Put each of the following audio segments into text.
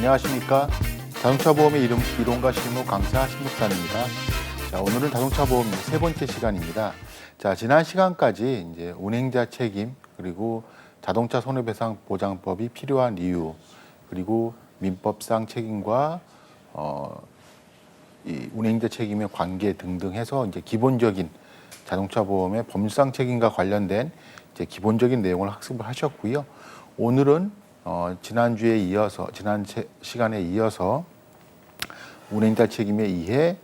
안녕하십니까. 자동차 보험의 이론과 실무 강사 신목산입니다. 자, 오늘은 자동차 보험 세 번째 시간입니다. 자, 지난 시간까지 이제 운행자 책임, 그리고 자동차 손해배상 보장법이 필요한 이유, 그리고 민법상 책임과 이 운행자 책임의 관계 등등 해서 이제 기본적인 자동차 보험의 법률상 책임과 관련된 이제 기본적인 내용을 학습을 하셨고요. 오늘은 지난 시간에 이어서 운행자 책임에 의해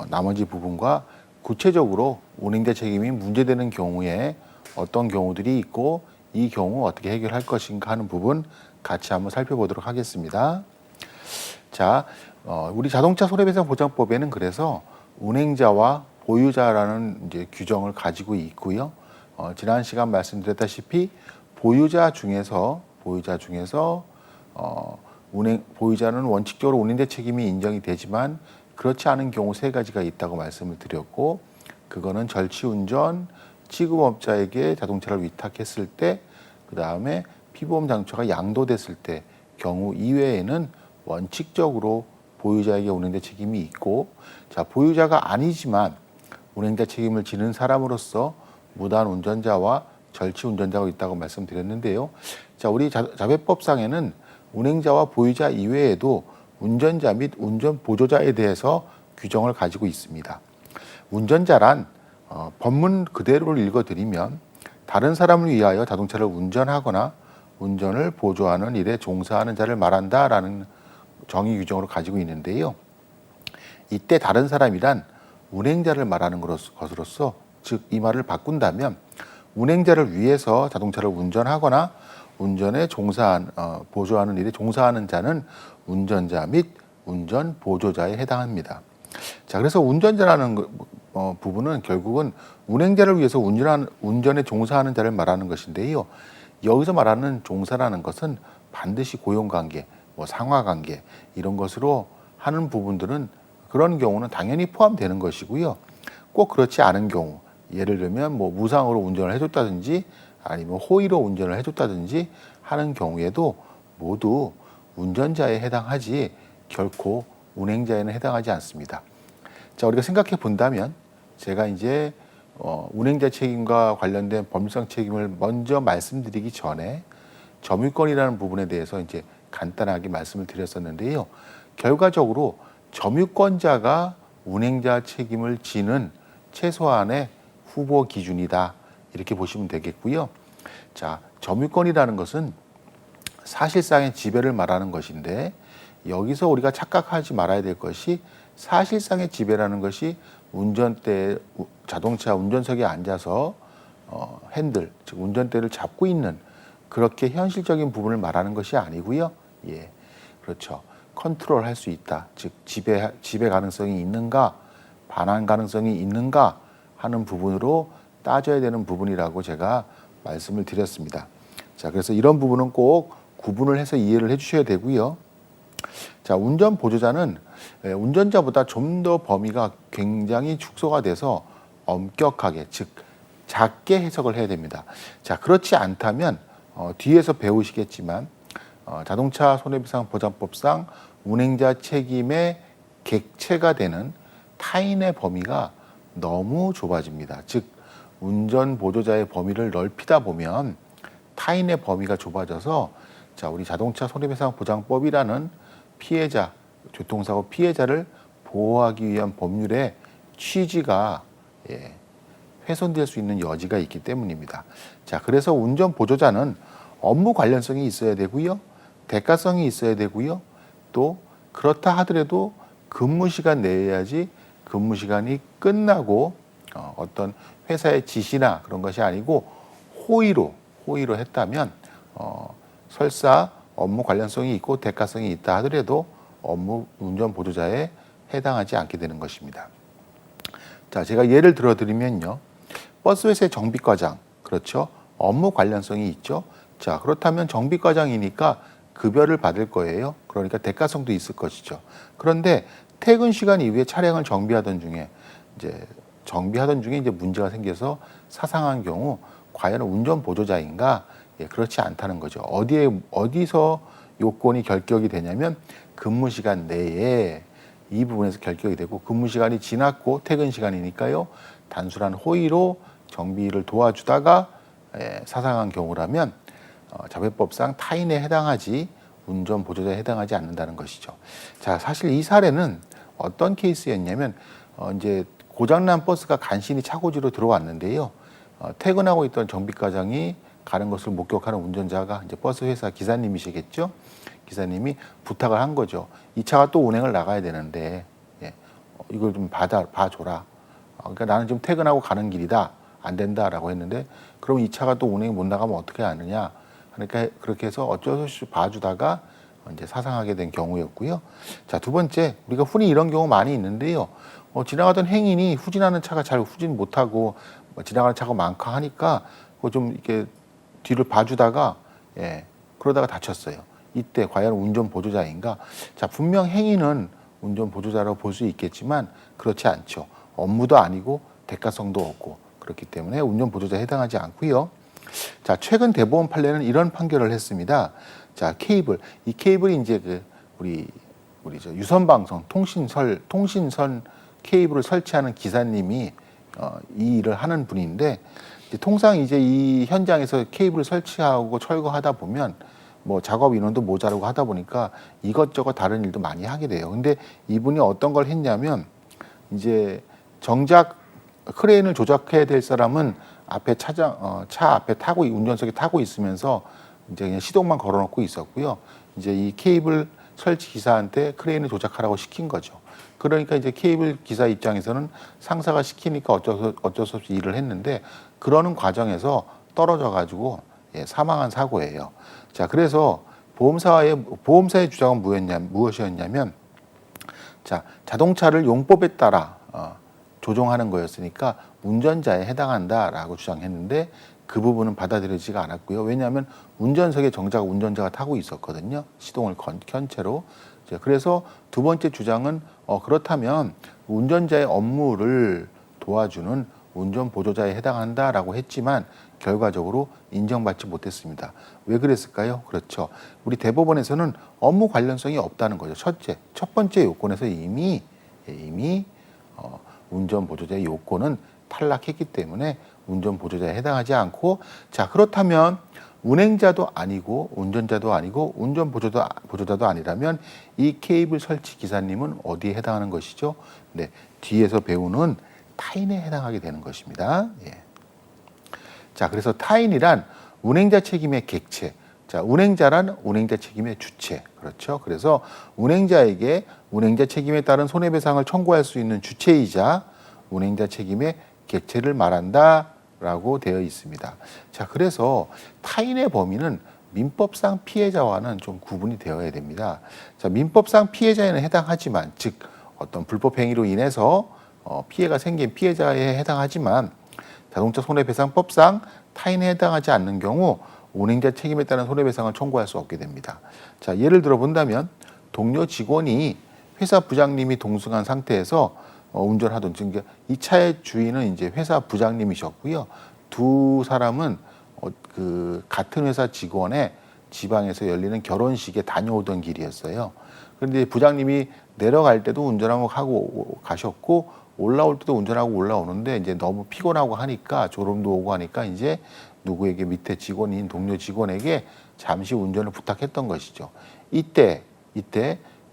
나머지 부분과 구체적으로 운행자 책임이 문제되는 경우에 어떤 경우들이 있고 이 경우 어떻게 해결할 것인가 하는 부분 같이 한번 살펴보도록 하겠습니다. 자, 우리 자동차 손해배상 보장법에는 그래서 운행자와 보유자라는 이제 규정을 가지고 있고요. 지난 시간 말씀드렸다시피 보유자 중에서 보유자는 원칙적으로 운행자 책임이 인정이 되지만 그렇지 않은 경우 세 가지가 있다고 말씀을 드렸고, 그거는 절취운전, 취급업자에게 자동차를 위탁했을 때, 그 다음에 피보험 장처가 양도됐을 때 경우 이외에는 원칙적으로 보유자에게 운행자 책임이 있고, 자, 보유자가 아니지만 운행자 책임을 지는 사람으로서 무단 운전자와 절취 운전자가 있다고 말씀드렸는데요. 자, 우리 자회법상에는 운행자와 보유자 이외에도 운전자 및 운전 보조자에 대해서 규정을 가지고 있습니다. 운전자란 법문 그대로를 읽어드리면 다른 사람을 위하여 자동차를 운전하거나 운전을 보조하는 일에 종사하는 자를 말한다라는 정의 규정으로 가지고 있는데요. 이때 다른 사람이란 운행자를 말하는 것으로서, 즉 이 말을 바꾼다면 운행자를 위해서 자동차를 운전하거나 운전에 보조하는 일에 종사하는 자는 운전자 및 운전 보조자에 해당합니다. 자, 그래서 운전자라는 부분은 결국은 운행자를 위해서 운전에 종사하는 자를 말하는 것인데요. 여기서 말하는 종사라는 것은 반드시 고용관계, 상하관계 이런 것으로 하는 부분들은 그런 경우는 당연히 포함되는 것이고요. 꼭 그렇지 않은 경우, 예를 들면 무상으로 운전을 해줬다든지 아니면 호의로 운전을 해줬다든지 하는 경우에도 모두 운전자에 해당하지 결코 운행자에는 해당하지 않습니다. 자, 우리가 생각해 본다면 제가 이제 운행자 책임과 관련된 법률상 책임을 먼저 말씀드리기 전에 점유권이라는 부분에 대해서 이제 간단하게 말씀을 드렸었는데요. 결과적으로 점유권자가 운행자 책임을 지는 최소한의 후보 기준이다, 이렇게 보시면 되겠고요. 자, 점유권이라는 것은 사실상의 지배를 말하는 것인데, 여기서 우리가 착각하지 말아야 될 것이 사실상의 지배라는 것이 운전대, 자동차 운전석에 앉아서 핸들, 즉 운전대를 잡고 있는 그렇게 현실적인 부분을 말하는 것이 아니고요. 예, 그렇죠. 컨트롤할 수 있다, 즉 지배 가능성이 있는가, 반환 가능성이 있는가 하는 부분으로 따져야 되는 부분이라고 제가 말씀을 드렸습니다. 자, 그래서 이런 부분은 꼭 구분을 해서 이해를 해주셔야 되고요. 자, 운전 보조자는 운전자보다 좀 더 범위가 굉장히 축소가 돼서 엄격하게, 즉 작게 해석을 해야 됩니다. 자, 그렇지 않다면 뒤에서 배우시겠지만 자동차 손해배상 보장법상 운행자 책임의 객체가 되는 타인의 범위가 너무 좁아집니다. 즉 운전 보조자의 범위를 넓히다 보면 타인의 범위가 좁아져서, 자, 우리 자동차 손해배상 보장법이라는 피해자, 교통사고 피해자를 보호하기 위한 법률의 취지가 훼손될 수 있는 여지가 있기 때문입니다. 자, 그래서 운전 보조자는 업무 관련성이 있어야 되고요, 대가성이 있어야 되고요, 또 그렇다 하더라도 근무 시간 내야지 근무 시간이 끝나고 어떤 회사의 지시나 그런 것이 아니고 호의로 했다면 설사 업무 관련성이 있고 대가성이 있다 하더라도 업무 운전 보조자에 해당하지 않게 되는 것입니다. 자, 제가 예를 들어 드리면요. 버스 회사의 정비과장, 그렇죠? 업무 관련성이 있죠. 자, 그렇다면 정비과장이니까 급여를 받을 거예요. 그러니까 대가성도 있을 것이죠. 그런데 퇴근 시간 이후에 차량을 정비하던 중에 이제 문제가 생겨서 사상한 경우 과연 운전 보조자인가? 예, 그렇지 않다는 거죠. 어디서 요건이 결격이 되냐면 근무 시간 내에 이 부분에서 결격이 되고 근무 시간이 지났고 퇴근 시간이니까요. 단순한 호의로 정비를 도와주다가 사상한 경우라면 자회법상 타인에 해당하지 운전 보조자에 해당하지 않는다는 것이죠. 자, 사실 이 사례는 어떤 케이스였냐면 이제 고장난 버스가 간신히 차고지로 들어왔는데요. 퇴근하고 있던 정비과장이 가는 것을 목격하는 운전자가 이제 버스 회사 기사님이시겠죠. 기사님이 부탁을 한 거죠. 이 차가 또 운행을 나가야 되는데 이걸 좀 봐줘라. 그러니까 나는 지금 퇴근하고 가는 길이다. 안 된다라고 했는데 그럼 이 차가 또 운행이 못 나가면 어떻게 하느냐. 그러니까 그렇게 해서 어쩔 수 없이 봐주다가 이제 사상하게 된 경우였고요. 자, 두 번째, 우리가 흔히 이런 경우 많이 있는데요. 지나가던 행인이 후진하는 차가 잘 후진 못하고 지나가는 차가 많고 하니까 좀 이렇게 뒤를 봐주다가 그러다가 다쳤어요. 이때 과연 운전 보조자인가? 자, 분명 행인은 운전 보조자라고 볼 수 있겠지만 그렇지 않죠. 업무도 아니고 대가성도 없고 그렇기 때문에 운전 보조자에 해당하지 않고요. 자, 최근 대법원 판례는 이런 판결을 했습니다. 자, 이 케이블이 이제 우리 저 유선방송 통신선 케이블을 설치하는 기사님이 이 일을 하는 분인데 통상 이제 이 현장에서 케이블을 설치하고 철거하다 보면 뭐 작업 인원도 모자라고 하다 보니까 이것저것 다른 일도 많이 하게 돼요. 근데 이분이 어떤 걸 했냐면 이제 정작 크레인을 조작해야 될 사람은 앞에 차 앞에 타고 운전석에 타고 있으면서 이제 그냥 시동만 걸어놓고 있었고요. 이제 이 케이블 설치 기사한테 크레인을 조작하라고 시킨 거죠. 그러니까 이제 케이블 기사 입장에서는 상사가 시키니까 어쩔 수 없이 일을 했는데 그러는 과정에서 떨어져 가지고 사망한 사고예요. 자, 그래서 보험사의 주장은 무엇이었냐면 자, 자동차를 용법에 따라 조종하는 거였으니까 운전자에 해당한다라고 주장했는데 그 부분은 받아들여지지가 않았고요. 왜냐하면 운전석에 정작 운전자가 타고 있었거든요. 시동을 켠 채로. 그래서 두 번째 주장은 그렇다면 운전자의 업무를 도와주는 운전 보조자에 해당한다라고 했지만 결과적으로 인정받지 못했습니다. 왜 그랬을까요? 그렇죠. 우리 대법원에서는 업무 관련성이 없다는 거죠. 첫 번째 요건에서 이미 운전 보조자의 요건은 탈락했기 때문에 운전 보조자에 해당하지 않고 자, 그렇다면 운행자도 아니고 운전자도 아니고 운전 보조자도 아니라면 이 케이블 설치 기사님은 어디에 해당하는 것이죠? 네, 뒤에서 배우는 타인에 해당하게 되는 것입니다. 자, 그래서 타인이란 운행자 책임의 객체. 자, 운행자란 운행자 책임의 주체. 그렇죠. 그래서 운행자에게 운행자 책임에 따른 손해배상을 청구할 수 있는 주체이자 운행자 책임의 객체를 말한다라고 되어 있습니다. 자, 그래서 타인의 범위는 민법상 피해자와는 좀 구분이 되어야 됩니다. 자, 민법상 피해자에는 해당하지만, 즉 어떤 불법 행위로 인해서 피해가 생긴 피해자에 해당하지만 자동차 손해배상법상 타인에 해당하지 않는 경우 운행자 책임에 따른 손해배상을 청구할 수 없게 됩니다. 자, 예를 들어 본다면 동료 직원이 회사 부장님이 동승한 상태에서 운전하던 이 차의 주인은 이제 회사 부장님이셨고요. 두 사람은 그 같은 회사 직원의 지방에서 열리는 결혼식에 다녀오던 길이었어요. 그런데 부장님이 내려갈 때도 운전하고 가셨고 올라올 때도 운전하고 올라오는데 이제 너무 피곤하고 하니까 졸음도 오고 하니까 이제 누구에게 밑에 직원인 동료 직원에게 잠시 운전을 부탁했던 것이죠. 이때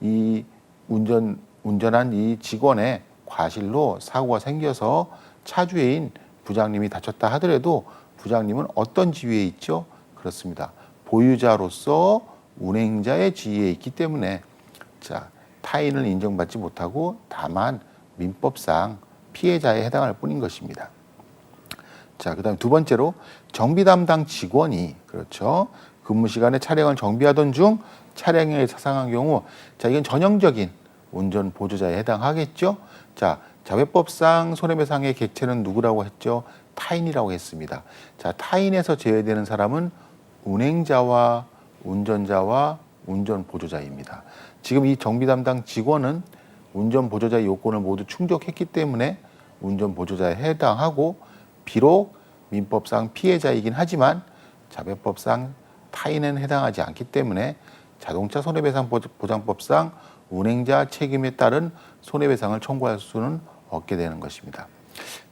이 운전한 이 직원의 과실로 사고가 생겨서 차주인 부장님이 다쳤다 하더라도 부장님은 어떤 지위에 있죠? 그렇습니다. 보유자로서 운행자의 지위에 있기 때문에 자, 타인을 인정받지 못하고 다만 민법상 피해자에 해당할 뿐인 것입니다. 자, 그다음 두 번째로 정비 담당 직원이 그렇죠. 근무 시간에 차량을 정비하던 중 차량에 사상한 경우 자, 이건 전형적인 운전 보조자에 해당하겠죠. 자, 자회법상 손해배상의 객체는 누구라고 했죠? 타인이라고 했습니다. 자, 타인에서 제외되는 사람은 운행자와 운전자와 운전 보조자입니다. 지금 이 정비 담당 직원은 운전 보조자의 요건을 모두 충족했기 때문에 운전 보조자에 해당하고 비록 민법상 피해자이긴 하지만 자회법상 타인은 해당하지 않기 때문에 자동차 손해배상보장법상 운행자 책임에 따른 손해배상을 청구할 수는 없게 되는 것입니다.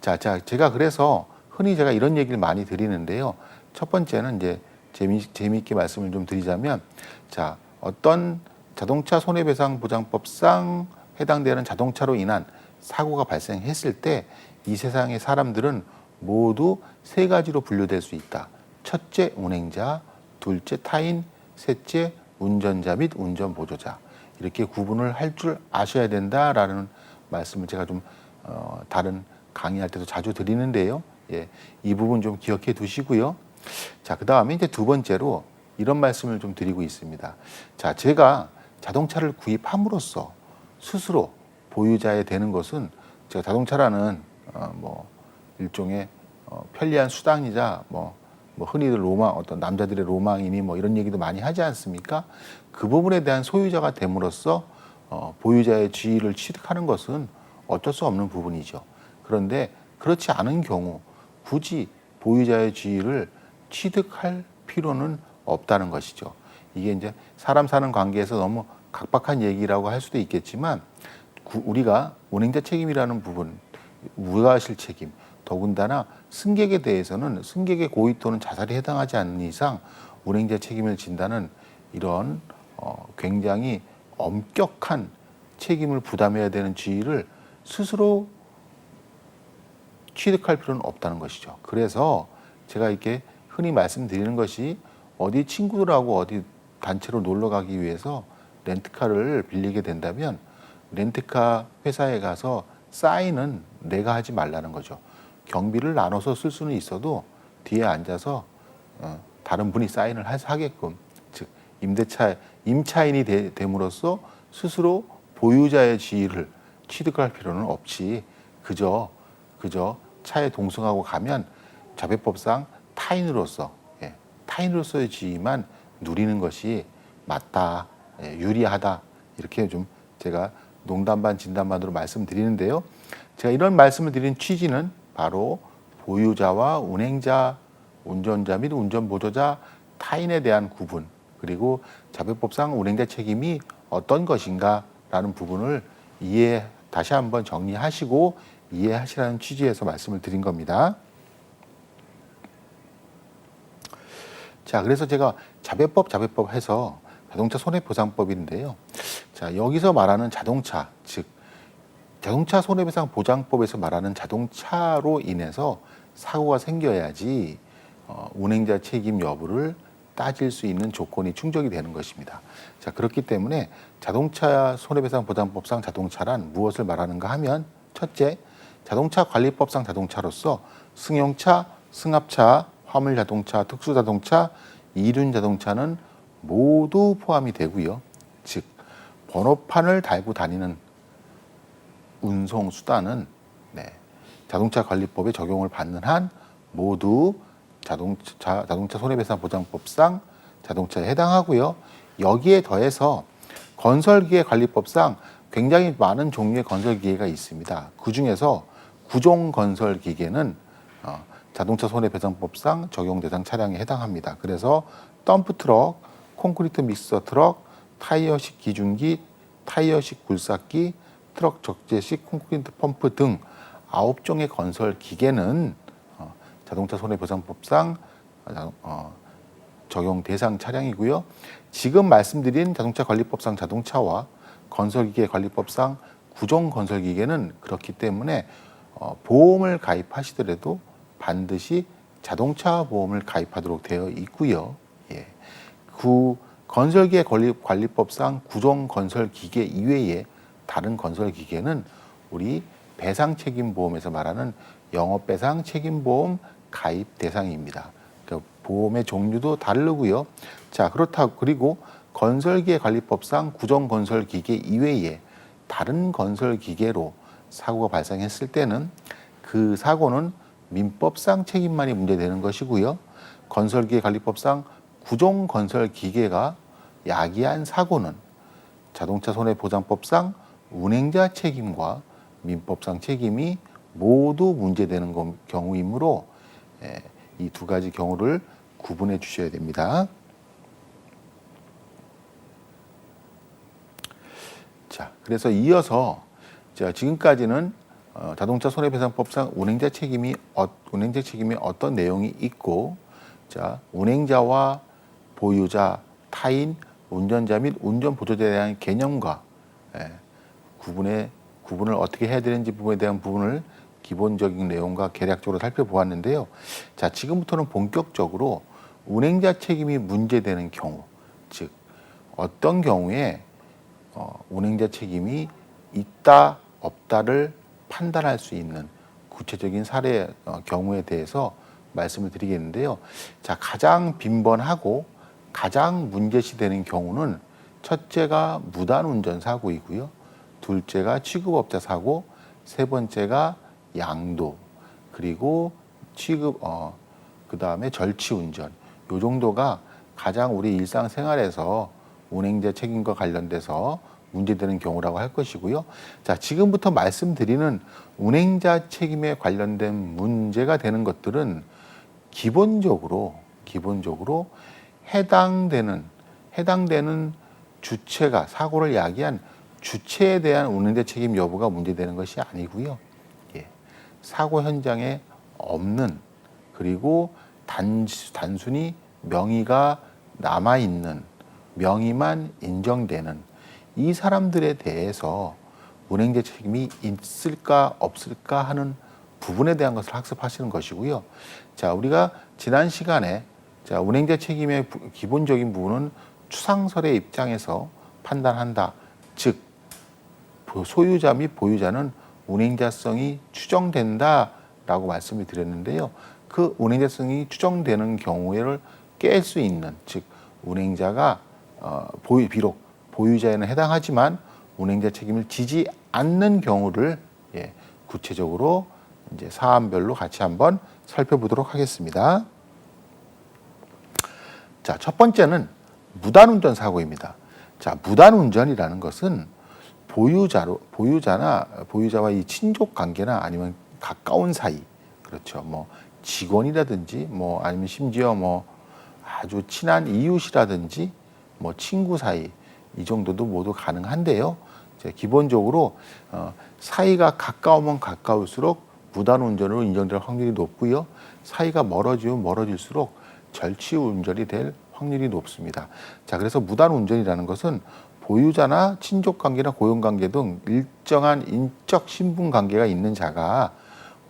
자, 제가 그래서 흔히 제가 이런 얘기를 많이 드리는데요. 첫 번째는 이제 재미있게 말씀을 좀 드리자면, 자, 어떤 자동차 손해배상보장법상 해당되는 자동차로 인한 사고가 발생했을 때 이 세상의 사람들은 모두 세 가지로 분류될 수 있다. 첫째, 운행자; 둘째, 타인; 셋째, 운전자 및 운전보조자. 이렇게 구분을 할 줄 아셔야 된다라는 말씀을 제가 좀 다른 강의할 때도 자주 드리는데요. 예, 이 부분 좀 기억해 두시고요. 자, 그 다음에 이제 두 번째로 이런 말씀을 좀 드리고 있습니다. 자, 제가 자동차를 구입함으로써 스스로 보유자에 되는 것은, 제가 자동차라는 뭐 일종의 편리한 수단이자 뭐 흔히들 로망, 어떤 남자들의 로망이니 뭐 이런 얘기도 많이 하지 않습니까? 그 부분에 대한 소유자가 됨으로써 보유자의 지위를 취득하는 것은 어쩔 수 없는 부분이죠. 그런데 그렇지 않은 경우 굳이 보유자의 지위를 취득할 필요는 없다는 것이죠. 이게 이제 사람 사는 관계에서 너무 각박한 얘기라고 할 수도 있겠지만, 우리가 운행자 책임이라는 부분, 무과실 책임, 더군다나 승객에 대해서는 승객의 고의 또는 자살에 해당하지 않는 이상 운행자 책임을 진다는 이런 굉장히 엄격한 책임을 부담해야 되는 지위를 스스로 취득할 필요는 없다는 것이죠. 그래서 제가 이렇게 흔히 말씀드리는 것이, 어디 친구들하고 어디 단체로 놀러 가기 위해서 렌트카를 빌리게 된다면 렌트카 회사에 가서 사인은 내가 하지 말라는 거죠. 경비를 나눠서 쓸 수는 있어도 뒤에 앉아서 다른 분이 사인을 하게끔, 즉 임차인이 됨으로써 스스로 보유자의 지위를 취득할 필요는 없이 그저 차에 동승하고 가면 자배법상 타인으로서의 지위만 누리는 것이 맞다, 유리하다, 이렇게 좀 제가 농담 반 진담 반으로 말씀드리는데요. 제가 이런 말씀을 드린 취지는 바로 보유자와 운행자, 운전자 및 운전보조자, 타인에 대한 구분, 그리고 자배법상 운행자 책임이 어떤 것인가라는 부분을 다시 한번 정리하시고 이해하시라는 취지에서 말씀을 드린 겁니다. 자, 그래서 제가 자배법 해서 자동차 손해보상법인데요. 자, 여기서 말하는 자동차, 즉 자동차 손해배상 보장법에서 말하는 자동차로 인해서 사고가 생겨야지 운행자 책임 여부를 따질 수 있는 조건이 충족이 되는 것입니다. 자, 그렇기 때문에 자동차 손해배상 보장법상 자동차란 무엇을 말하는가 하면, 첫째, 자동차 관리법상 자동차로서 승용차, 승합차, 화물자동차, 특수자동차, 이륜자동차는 모두 포함이 되고요. 즉 번호판을 달고 다니는 운송수단은 자동차 관리법에 적용을 받는 한 모두 자동차 손해배상 보장법상 자동차에 해당하고요. 여기에 더해서 건설기계 관리법상 굉장히 많은 종류의 건설기계가 있습니다. 그중에서 구종 건설기계는 자동차 손해배상법상 적용 대상 차량에 해당합니다. 그래서 덤프트럭, 콘크리트 믹서 트럭, 타이어식 기중기, 타이어식 굴삭기, 트럭 적재식 콘크리트 펌프 등 9종의 건설 기계는 자동차 손해보상법상 적용 대상 차량이고요. 지금 말씀드린 자동차 관리법상 자동차와 건설기계 관리법상 구종 건설기계는 그렇기 때문에 보험을 가입하시더라도 반드시 자동차 보험을 가입하도록 되어 있고요. 예. 건설기계 관리법상 구종 건설기계 이외에 다른 건설기계는 우리 배상책임보험에서 말하는 영업배상책임보험 가입 대상입니다. 그러니까 보험의 종류도 다르고요. 자, 그리고 건설기계 관리법상 구종 건설기계 이외에 다른 건설기계로 사고가 발생했을 때는 그 사고는 민법상 책임만이 문제되는 것이고요. 건설기계 관리법상 구종 건설기계가 야기한 사고는 자동차 손해보장법상 운행자 책임과 민법상 책임이 모두 문제되는 경우이므로 이 두 가지 경우를 구분해 주셔야 됩니다. 자, 그래서 이어서 자, 지금까지는 자동차 손해배상법상 운행자 책임이 어떤 내용이 있고, 자, 운행자와 보유자, 타인, 운전자 및 운전보조자에 대한 개념과 구분을 어떻게 해야 되는지 부분에 대한 부분을 기본적인 내용과 개략적으로 살펴보았는데요. 자, 지금부터는 본격적으로 운행자 책임이 문제되는 경우, 즉 어떤 경우에 운행자 책임이 있다 없다를 판단할 수 있는 구체적인 사례 경우에 대해서 말씀을 드리겠는데요. 자, 가장 빈번하고 가장 문제시되는 경우는 첫째가 무단운전 사고이고요. 둘째가 취급업자 사고, 세 번째가 양도, 그리고 그다음에 절취운전. 요 정도가 가장 우리 일상생활에서 운행자 책임과 관련돼서 문제되는 경우라고 할 것이고요. 자, 지금부터 말씀드리는 운행자 책임에 관련된 문제가 되는 것들은 기본적으로 해당되는 주체가 사고를 야기한 주체에 대한 운행자 책임 여부가 문제되는 것이 아니고요. 사고 현장에 없는, 그리고 단순히 명의가 남아있는, 명의만 인정되는 이 사람들에 대해서 운행자 책임이 있을까 없을까 하는 부분에 대한 것을 학습하시는 것이고요. 자, 우리가 지난 시간에 운행자 책임의 기본적인 부분은 추상설의 입장에서 판단한다. 즉, 소유자 및 보유자는 운행자성이 추정된다라고 말씀을 드렸는데요. 그 운행자성이 추정되는 경우를 깰 수 있는, 즉 운행자가 비록 보유자에는 해당하지만 운행자 책임을 지지 않는 경우를 구체적으로 이제 사안별로 같이 한번 살펴보도록 하겠습니다. 자, 첫 번째는 무단운전 사고입니다. 자, 무단운전이라는 것은 보유자와 이 친족 관계나 아니면 가까운 사이, 그렇죠. 뭐 직원이라든지 아니면 심지어 아주 친한 이웃이라든지 친구 사이, 이 정도도 모두 가능한데요. 기본적으로 사이가 가까우면 가까울수록 무단운전으로 인정될 확률이 높고요. 사이가 멀어지면 멀어질수록 절취운전이 될 확률이 높습니다. 자, 그래서 무단운전이라는 것은 보유자나 친족관계나 고용관계 등 일정한 인적 신분관계가 있는 자가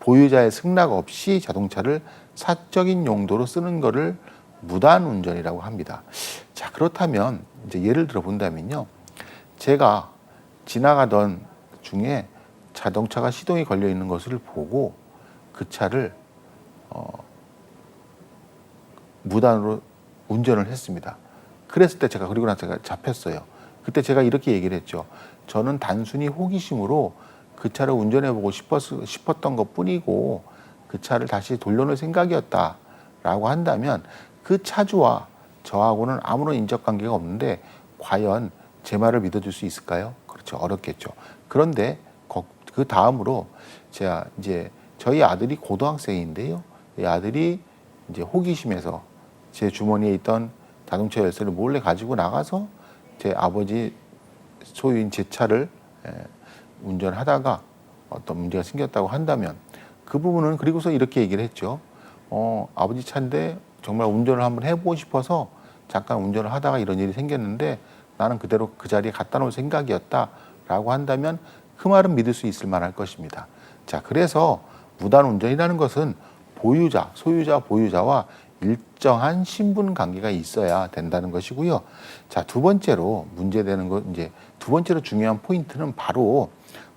보유자의 승낙 없이 자동차를 사적인 용도로 쓰는 것을 무단운전이라고 합니다. 자, 그렇다면 이제 예를 들어 본다면요. 제가 지나가던 중에 자동차가 시동이 걸려 있는 것을 보고 그 차를 무단으로 운전을 했습니다. 그랬을 때 그리고 나서 제가 잡혔어요. 그때 제가 이렇게 얘기를 했죠. 저는 단순히 호기심으로 그 차를 운전해보고 싶었던 것 뿐이고 그 차를 다시 돌려놓을 생각이었다라고 한다면 그 차주와 저하고는 아무런 인적 관계가 없는데 과연 제 말을 믿어줄 수 있을까요? 그렇죠. 어렵겠죠. 그런데 그 다음으로 제가 이제 저희 아들이 고등학생인데요. 이 아들이 이제 호기심에서 제 주머니에 있던 자동차 열쇠를 몰래 가지고 나가서 제 아버지 소유인 제 차를 운전하다가 어떤 문제가 생겼다고 한다면 그 부분은 그리고서 이렇게 얘기를 했죠. 아버지 차인데 정말 운전을 한번 해보고 싶어서 잠깐 운전을 하다가 이런 일이 생겼는데 나는 그대로 그 자리에 갖다 놓을 생각이었다라고 한다면 그 말은 믿을 수 있을 만할 것입니다. 자, 그래서 무단운전이라는 것은 소유자, 보유자와 일정한 신분 관계가 있어야 된다는 것이고요. 자, 두 번째로 중요한 포인트는 바로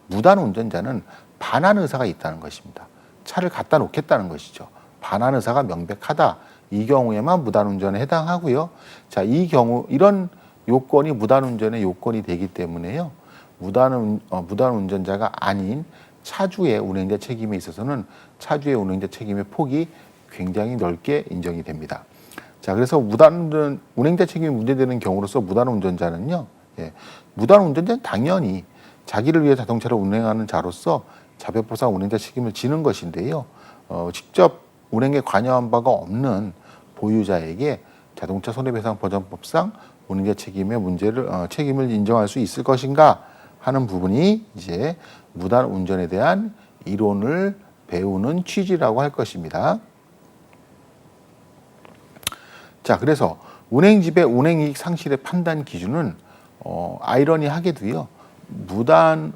무단 운전자는 반환 의사가 있다는 것입니다. 차를 갖다 놓겠다는 것이죠. 반환 의사가 명백하다. 이 경우에만 무단 운전에 해당하고요. 자, 이런 요건이 무단 운전의 요건이 되기 때문에요. 무단 운전자가 아닌 차주의 운행자 책임에 있어서는 차주의 운행자 책임의 폭이 굉장히 넓게 인정이 됩니다. 자, 그래서 운행자 책임이 문제되는 경우로서 무단운전자는요, 무단운전자는 당연히 자기를 위해 자동차를 운행하는 자로서 자배포상 운행자 책임을 지는 것인데요, 직접 운행에 관여한 바가 없는 보유자에게 자동차 손해배상보전법상 운행자 책임을 인정할 수 있을 것인가 하는 부분이 이제 무단 운전에 대한 이론을 배우는 취지라고 할 것입니다. 자, 그래서 운행집의 운행이익 상실의 판단 기준은 아이러니하게도요, 무단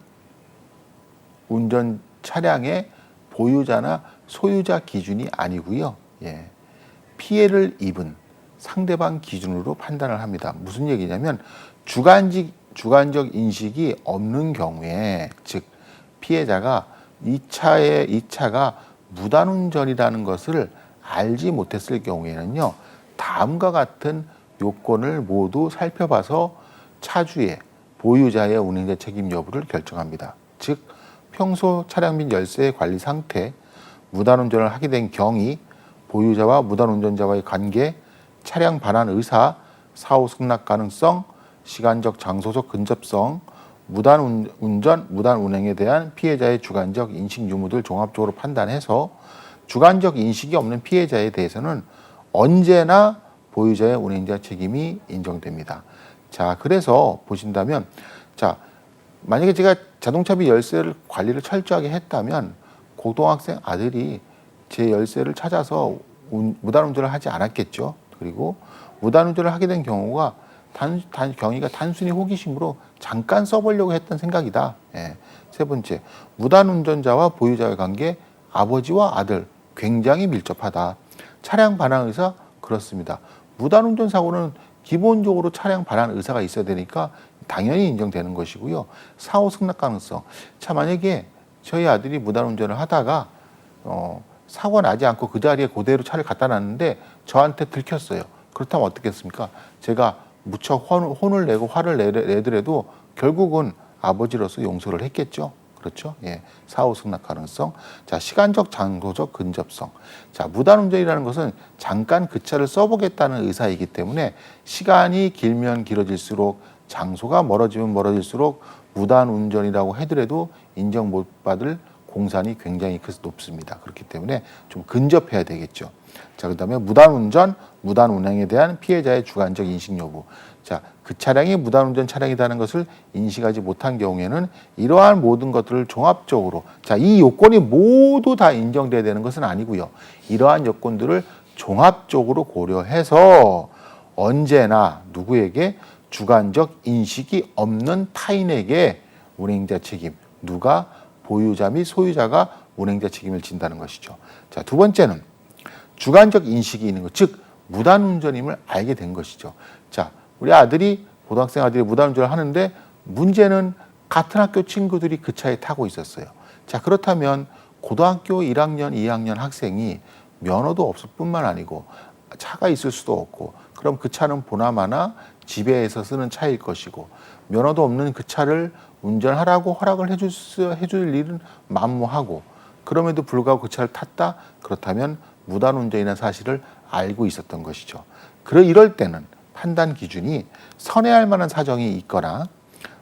운전 차량의 보유자나 소유자 기준이 아니고요, 예, 피해를 입은 상대방 기준으로 판단을 합니다. 무슨 얘기냐면 주관적 인식이 없는 경우에, 즉 피해자가 이 차가 무단운전이라는 것을 알지 못했을 경우에는요, 다음과 같은 요건을 모두 살펴봐서 차주의 보유자의 운행자 책임 여부를 결정합니다. 즉 평소 차량 및 열쇠의 관리 상태, 무단운전을 하게 된 경위, 보유자와 무단운전자와의 관계, 차량 반환 의사, 사후 승낙 가능성, 시간적 장소적 근접성, 무단운전, 무단운행에 대한 피해자의 주관적 인식 유무들 종합적으로 판단해서 주관적 인식이 없는 피해자에 대해서는 언제나 보유자의 운행자 책임이 인정됩니다. 자, 그래서 보신다면, 자, 만약에 제가 자동차비 열쇠를 관리를 철저하게 했다면 고등학생 아들이 제 열쇠를 찾아서 무단운전을 하지 않았겠죠. 그리고 무단운전을 하게 된 경우가 경위가 단순히 호기심으로 잠깐 써보려고 했던 생각이다. 예. 세 번째, 무단운전자와 보유자의 관계, 아버지와 아들 굉장히 밀접하다. 차량 반환 의사, 그렇습니다. 무단운전 사고는 기본적으로 차량 반환 의사가 있어야 되니까 당연히 인정되는 것이고요. 사후 승낙 가능성. 자, 만약에 저희 아들이 무단운전을 하다가 사고가 나지 않고 그 자리에 그대로 차를 갖다 놨는데 저한테 들켰어요. 그렇다면 어떻겠습니까? 제가 무척 혼을 내고 화를 내더라도 결국은 아버지로서 용서를 했겠죠. 그렇죠? 예. 사후 승낙 가능성. 자, 시간적 장소적 근접성. 자, 무단운전이라는 것은 잠깐 그 차를 써보겠다는 의사이기 때문에 시간이 길면 길어질수록, 장소가 멀어지면 멀어질수록 무단운전이라고 하더라도 인정 못 받을 공산이 굉장히 높습니다. 그렇기 때문에 좀 근접해야 되겠죠. 자, 그 다음에 무단운전, 무단운행에 대한 피해자의 주관적 인식 여부. 자, 그 차량이 무단운전 차량이라는 것을 인식하지 못한 경우에는 이러한 모든 것들을 종합적으로, 자, 이 요건이 모두 다 인정돼야 되는 것은 아니고요. 이러한 요건들을 종합적으로 고려해서 언제나 누구에게 주관적 인식이 없는 타인에게 운행자 책임, 누가 보유자 및 소유자가 운행자 책임을 진다는 것이죠. 자, 두 번째는 주관적 인식이 있는 것, 즉 무단운전임을 알게 된 것이죠. 자, 우리 아들이, 고등학생 아들이 무단운전을 하는데 문제는 같은 학교 친구들이 그 차에 타고 있었어요. 자, 그렇다면 고등학교 1학년, 2학년 학생이 면허도 없을 뿐만 아니고 차가 있을 수도 없고, 그럼 그 차는 보나마나 집에서 쓰는 차일 것이고, 면허도 없는 그 차를 운전하라고 허락을 해줄 일은 만무하고, 그럼에도 불구하고 그 차를 탔다? 그렇다면 무단운전이라는 사실을 알고 있었던 것이죠. 이럴 때는 판단 기준이 선회할 만한 사정이 있거나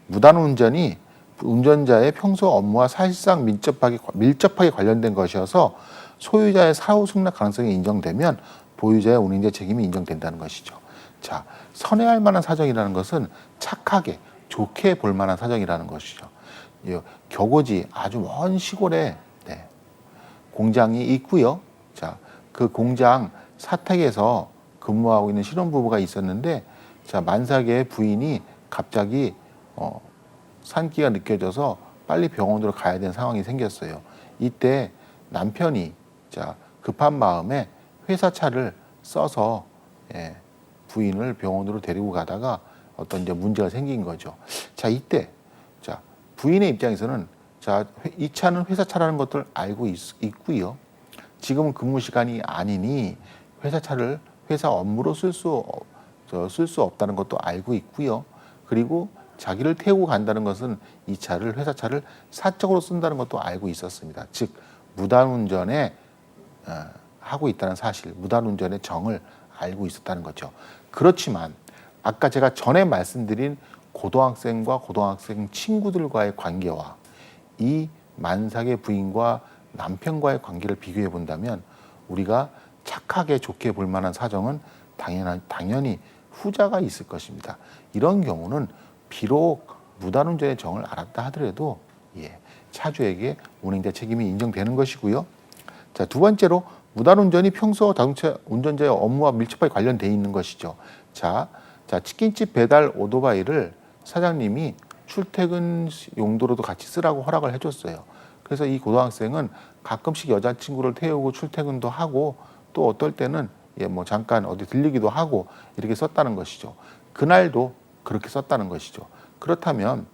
무단운전이 운전자의 평소 업무와 사실상 밀접하게 관련된 것이어서 소유자의 사후 승낙 가능성이 인정되면 보유자의 운행자 책임이 인정된다는 것이죠. 자, 선회할 만한 사정이라는 것은 착하게, 좋게 볼 만한 사정이라는 것이죠. 격오지 아주 먼 시골에 공장이 있고요. 자, 그 공장 사택에서 근무하고 있는 신혼부부가 있었는데, 자, 만삭의 부인이 갑자기 산기가 느껴져서 빨리 병원으로 가야 되는 상황이 생겼어요. 이때 남편이, 자, 급한 마음에 회사 차를 써서 부인을 병원으로 데리고 가다가 어떤 이제 문제가 생긴 거죠. 자, 이때, 자, 부인의 입장에서는, 자, 이 차는 회사 차라는 것들 알고 있고요. 지금은 근무 시간이 아니니 회사 차를 회사 업무로 쓸 수 없다는 것도 알고 있고요. 그리고 자기를 태우고 간다는 것은 이 차를, 회사 차를 사적으로 쓴다는 것도 알고 있었습니다. 즉, 무단운전에 하고 있다는 사실, 무단운전의 정을 알고 있었다는 거죠. 그렇지만 아까 제가 전에 말씀드린 고등학생과 고등학생 친구들과의 관계와 이 만삭의 부인과 남편과의 관계를 비교해 본다면 우리가 착하게 좋게 볼 만한 사정은 당연히 후자가 있을 것입니다. 이런 경우는 비록 무단운전의 정을 알았다 하더라도 차주에게 운행자 책임이 인정되는 것이고요. 자, 두 번째로 무단운전이 평소 자동차 운전자의 업무와 밀접하게 관련돼 있는 것이죠. 자, 치킨집 배달 오토바이를 사장님이 출퇴근 용도로도 같이 쓰라고 허락을 해줬어요. 그래서 이 고등학생은 가끔씩 여자친구를 태우고 출퇴근도 하고 또 어떨 때는 뭐 잠깐 어디 들리기도 하고 이렇게 썼다는 것이죠. 그날도 그렇게 썼다는 것이죠. 그렇다면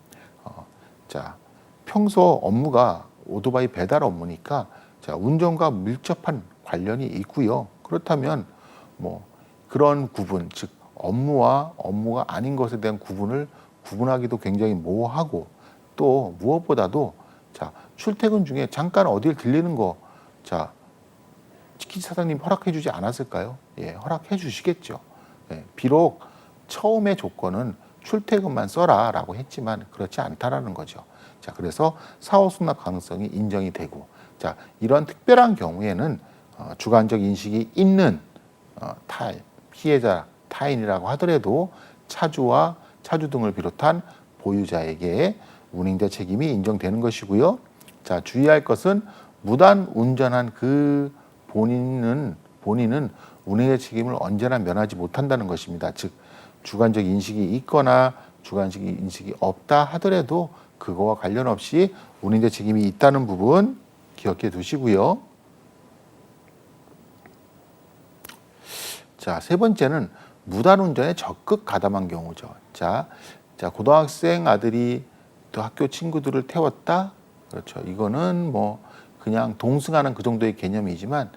자, 평소 업무가 오토바이 배달 업무니까 자, 운전과 밀접한 관련이 있고요. 그렇다면 뭐 그런 구분, 즉 업무와 업무가 아닌 것에 대한 구분을 구분하기도 굉장히 모호하고 또 무엇보다도 자, 출퇴근 중에 잠깐 어딜 들리는 거 자, 치킨 사장님 허락해 주지 않았을까요? 허락해 주시겠죠. 비록 처음의 조건은 출퇴근만 써라라고 했지만 그렇지 않다라는 거죠. 자, 그래서 사후 승낙 가능성이 인정이 되고, 자, 이런 특별한 경우에는 주관적 인식이 있는 피해자 타인이라고 하더라도 차주와 차주 등을 비롯한 보유자에게 운행자 책임이 인정되는 것이고요. 자, 주의할 것은 무단 운전한 그 본인은 운행의 책임을 언제나 면하지 못한다는 것입니다. 즉, 주관적 인식이 있거나 주관적 인식이 없다 하더라도 그거와 관련 없이 운행자 책임이 있다는 부분 기억해 두시고요. 자, 세 번째는 무단 운전에 적극 가담한 경우죠. 자, 고등학생 아들이 또 학교 친구들을 태웠다. 그렇죠. 이거는 뭐 그냥 동승하는 그 정도의 개념이지만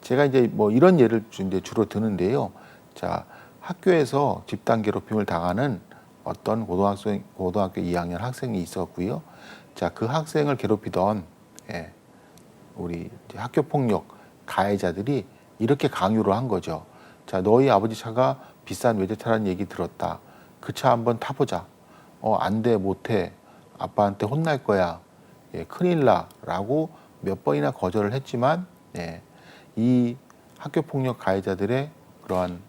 제가 이제 뭐 이런 예를 이제 주로 드는데요. 자, 학교에서 집단 괴롭힘을 당하는 어떤 고등학교 2학년 학생이 있었고요. 자, 그 학생을 괴롭히던 우리 학교 폭력 가해자들이 이렇게 강요를 한 거죠. 자, 너희 아버지 차가 비싼 외제차라는 얘기 들었다. 그 차 한번 타보자. 안 돼, 못 해. 아빠한테 혼날 거야. 큰일 나. 라고 몇 번이나 거절을 했지만, 이 학교 폭력 가해자들의 그러한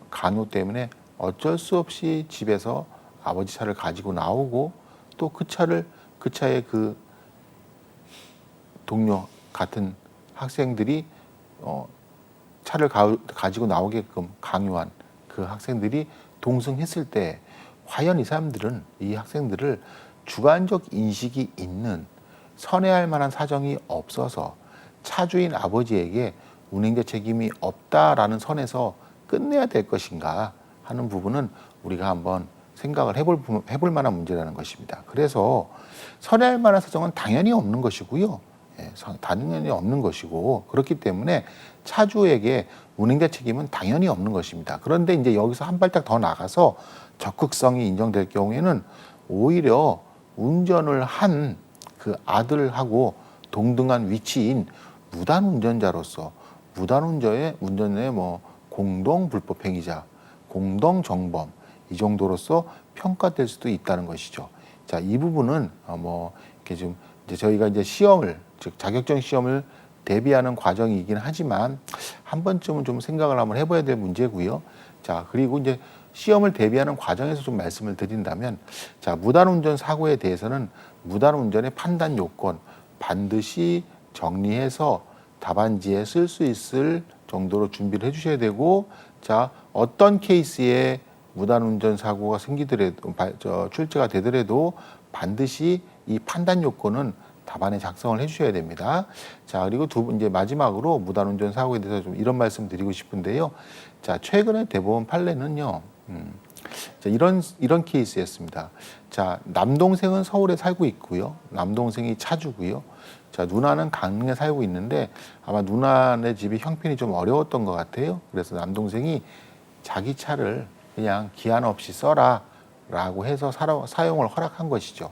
강요 때문에 어쩔 수 없이 집에서 아버지 차를 가지고 나오고 또 그 차의 그 동료 같은 학생들이 차를 가지고 나오게끔 강요한 그 학생들이 동승했을 때 과연 이 학생들을 주관적 인식이 있는 선회할 만한 사정이 없어서 차주인 아버지에게 운행자 책임이 없다라는 선에서 끝내야 될 것인가 하는 부분은 우리가 한번 생각을 해볼 만한 문제라는 것입니다. 그래서 선회할 만한 사정은 당연히 없는 것이고요. 당연히 없는 것이고 그렇기 때문에 차주에게 운행자 책임은 당연히 없는 것입니다. 그런데 이제 여기서 한 발짝 더 나가서 적극성이 인정될 경우에는 오히려 운전을 한 그 아들하고 동등한 위치인 무단 운전자로서 운전의 뭐 공동 불법 행위자, 공동 정범 이 정도로서 평가될 수도 있다는 것이죠. 자, 이 부분은 뭐 이렇게 좀 이제 저희가 이제 즉 자격증 시험을 대비하는 과정이긴 하지만 한 번쯤은 좀 생각을 한번 해봐야 될 문제고요. 자, 그리고 이제 시험을 대비하는 과정에서 좀 말씀을 드린다면, 자, 무단운전 사고에 대해서는 무단운전의 판단 요건 반드시 정리해서 답안지에 쓸 수 있을 정도로 준비를 해주셔야 되고, 자, 어떤 케이스에 무단운전 사고가 생기더라도 출제가 되더라도 반드시 이 판단 요건은 답안에 작성을 해주셔야 됩니다. 자, 그리고 이제 마지막으로 무단운전 사고에 대해서 좀 이런 말씀 드리고 싶은데요. 자, 최근에 대법원 판례는요. 자, 이런 케이스였습니다. 자, 남동생은 서울에 살고 있고요. 남동생이 차주고요. 자, 누나는 강릉에 살고 있는데 아마 누나네 집이 형편이 좀 어려웠던 것 같아요. 그래서 남동생이 자기 차를 그냥 기한 없이 써라 라고 해서 사용을 허락한 것이죠.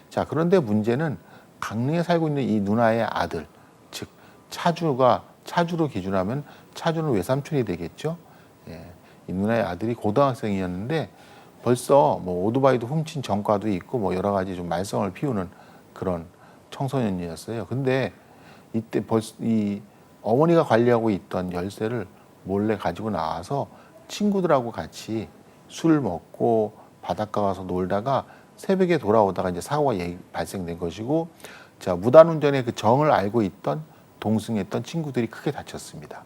자, 그런데 문제는 강릉에 살고 있는 이 누나의 아들, 즉 차주로 기준하면 차주는 외삼촌이 되겠죠. 이 누나의 아들이 고등학생이었는데 벌써 뭐 오토바이도 훔친 전과도 있고 뭐 여러 가지 좀 말썽을 피우는 그런 청소년이었어요. 근데 이때 벌써 이 어머니가 관리하고 있던 열쇠를 몰래 가지고 나와서 친구들하고 같이 술 먹고 바닷가 가서 놀다가 새벽에 돌아오다가 이제 사고가 발생된 것이고, 자, 무단운전의 그 정을 알고 있던 동승했던 친구들이 크게 다쳤습니다.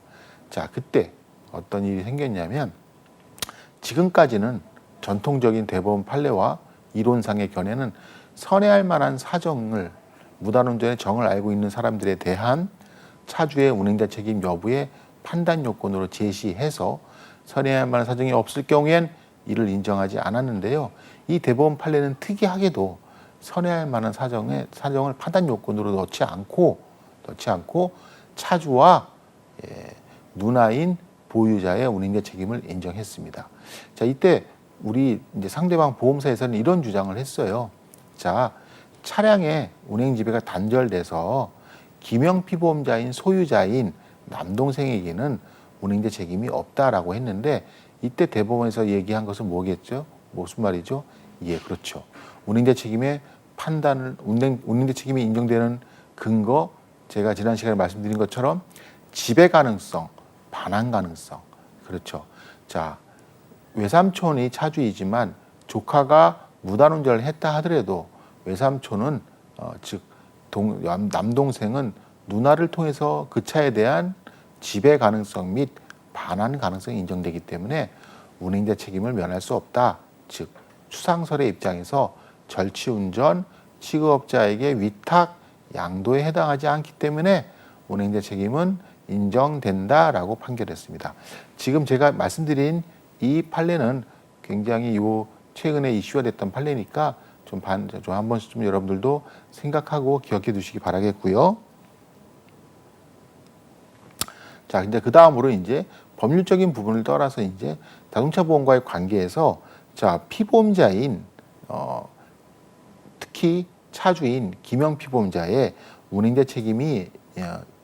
자, 그때 어떤 일이 생겼냐면, 지금까지는 전통적인 대법원 판례와 이론상의 견해는 선회할 만한 사정을, 무단운전의 정을 알고 있는 사람들에 대한 차주의 운행자 책임 여부의 판단 요건으로 제시해서 선회할 만한 사정이 없을 경우엔 이를 인정하지 않았는데요. 이 대법원 판례는 특이하게도 선회할 만한 사정을 판단 요건으로 넣지 않고 차주와 누나인 보유자의 운행자 책임을 인정했습니다. 자, 이때 우리 이제 상대방 보험사에서는 이런 주장을 했어요. 자, 차량의 운행 지배가 단절돼서 김영 피보험자인 소유자인 남동생에게는 운행자 책임이 없다라고 했는데, 이때 대법원에서 얘기한 것은 뭐겠죠? 무슨 말이죠? 예, 그렇죠. 운행자 책임의 판단을, 운행자 책임이 인정되는 근거, 제가 지난 시간에 말씀드린 것처럼 지배 가능성, 반환 가능성. 그렇죠. 자, 외삼촌이 차주이지만 조카가 무단운전을 했다 하더라도 외삼촌은 즉 남동생은 누나를 통해서 그 차에 대한 지배 가능성 및 반환 가능성이 인정되기 때문에 운행자 책임을 면할 수 없다. 즉 추상설의 입장에서 절취운전 취급업자에게 위탁 양도에 해당하지 않기 때문에 운행자 책임은 인정된다라고 판결했습니다. 지금 제가 말씀드린 이 판례는 굉장히 최근에 이슈가 됐던 판례니까 좀 한 번씩 좀 여러분들도 생각하고 기억해 두시기 바라겠고요. 자, 이제 그 다음으로 이제 법률적인 부분을 떠나서 이제 자동차 보험과의 관계에서, 자, 피보험자인 특히 차주인 김영 피보험자의 운행자 책임이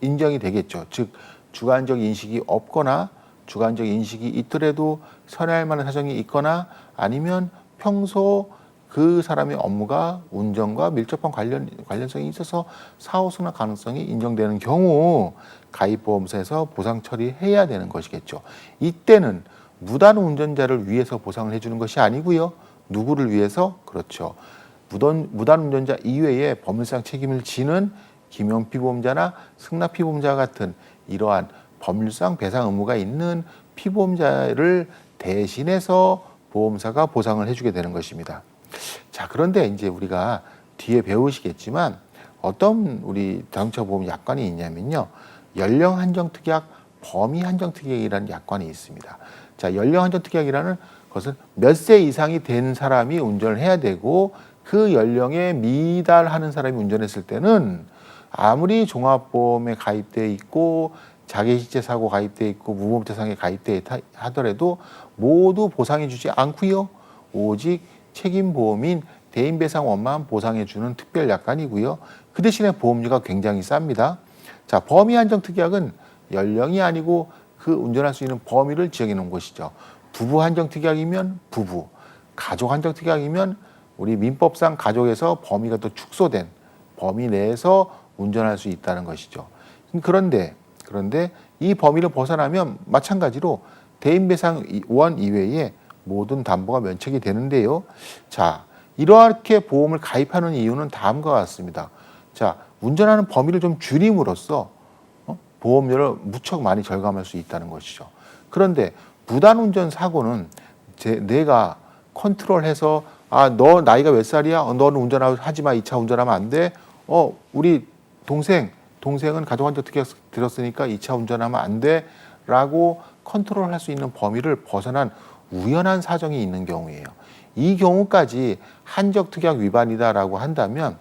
인정이 되겠죠. 즉 주관적 인식이 없거나 주관적 인식이 있더라도 선회할 만한 사정이 있거나 아니면 평소 그 사람의 업무가 운전과 밀접한 관련성이 있어서 사후 승낙 가능성이 인정되는 경우 가입보험사에서 보상 처리해야 되는 것이겠죠. 이때는 무단 운전자를 위해서 보상을 해주는 것이 아니고요. 누구를 위해서? 그렇죠. 무단 운전자 이외에 법률상 책임을 지는 김영 피보험자나 승낙 피보험자 같은 이러한 법률상 배상 의무가 있는 피보험자를 대신해서 보험사가 보상을 해주게 되는 것입니다. 자, 그런데 이제 우리가 뒤에 배우시겠지만 어떤 우리 자동차 보험 약관이 있냐면요. 연령 한정 특약, 범위 한정 특약이라는 약관이 있습니다. 자, 연령 한정 특약이라는 것은 몇 세 이상이 된 사람이 운전을 해야 되고 그 연령에 미달하는 사람이 운전했을 때는 아무리 종합보험에 가입되어 있고 자기시체 사고 가입되어 있고 무보험자상에 가입되어 하더라도 모두 보상해 주지 않고요. 오직 책임보험인 대인배상원만 보상해 주는 특별 약관이고요. 그 대신에 보험료가 굉장히 쌉니다. 자, 범위 한정 특약은 연령이 아니고 그 운전할 수 있는 범위를 지정해 놓은 것이죠. 부부 한정 특약이면 부부, 가족 한정 특약이면 우리 민법상 가족에서 범위가 또 축소된 범위 내에서 운전할 수 있다는 것이죠. 그런데 이 범위를 벗어나면 마찬가지로 대인배상원 이외에 모든 담보가 면책이 되는데요. 자, 이렇게 보험을 가입하는 이유는 다음과 같습니다. 자, 운전하는 범위를 좀 줄임으로써 보험료를 무척 많이 절감할 수 있다는 것이죠. 그런데 무단운전 사고는 내가 컨트롤해서 너 나이가 몇 살이야? 너는 운전하지 마. 이 차 운전하면 안 돼. 우리 동생은 가족한테 특약 들었으니까 이 차 운전하면 안 돼. 라고 컨트롤할 수 있는 범위를 벗어난 우연한 사정이 있는 경우예요. 이 경우까지 한정 특약 위반이다라고 한다면